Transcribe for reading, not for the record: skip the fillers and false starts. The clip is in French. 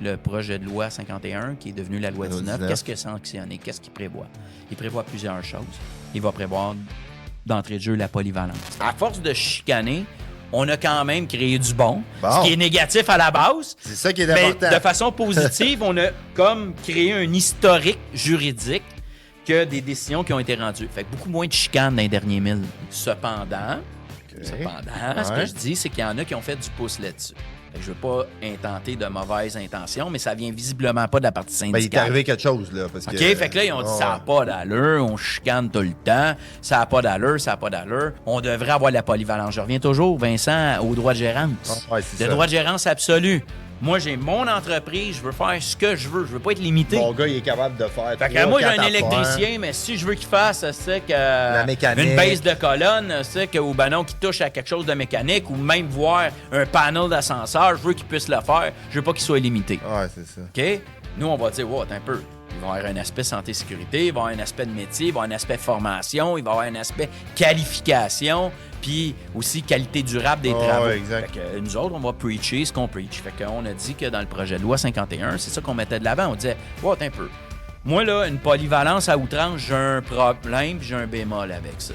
Le projet de loi 51, qui est devenu la loi 19, 19. qu'est-ce que c'est sanctionné? Qu'est-ce qu'il prévoit? Il prévoit plusieurs choses. Il va prévoir d'entrée de jeu la polyvalence. À force de chicaner, on a quand même créé du bon, ce qui est négatif à la base. C'est ça qui est mais important. de façon positive, on a comme créé un historique juridique que des décisions qui ont été rendues. Fait que beaucoup moins de chicanes dans les derniers 1000. Cependant, ce que je dis, c'est qu'il y en a qui ont fait du pouce là-dessus. Fait que je veux pas intenter de mauvaises intentions, mais ça vient visiblement pas de la partie syndicale. Ben, il est arrivé quelque chose, là. Parce OK, que, fait que là, ils ont dit ça n'a pas d'allure, on chicane tout le temps, ça n'a pas d'allure, ça n'a pas d'allure. On devrait avoir de la polyvalence. Je reviens toujours, Vincent, au droit de gérance. Le droit de gérance absolu. Moi, j'ai mon entreprise, je veux faire ce que je veux pas être limité. Mon gars, il est capable de faire. Fait que moi, j'ai un électricien, mais si je veux qu'il fasse, c'est que la mécanique, une baisse de colonne, c'est que ou ben non, qu'il touche à quelque chose de mécanique ou même voir un panel d'ascenseur, je veux qu'il puisse le faire. Je veux pas qu'il soit limité. Ouais, c'est ça. OK? Nous, on va dire, wow, attends un peu. Il va y avoir un aspect santé-sécurité, il va y avoir un aspect de métier, il va y avoir un aspect formation, il va y avoir un aspect qualification, puis aussi qualité durable des travaux. Exact. Fait que nous autres, on va preacher ce qu'on preach. Fait qu'on a dit que dans le projet de loi 51, c'est ça qu'on mettait de l'avant. On disait, wow, attends un peu. Moi, là, une polyvalence à outrance, j'ai un problème puis j'ai un bémol avec ça.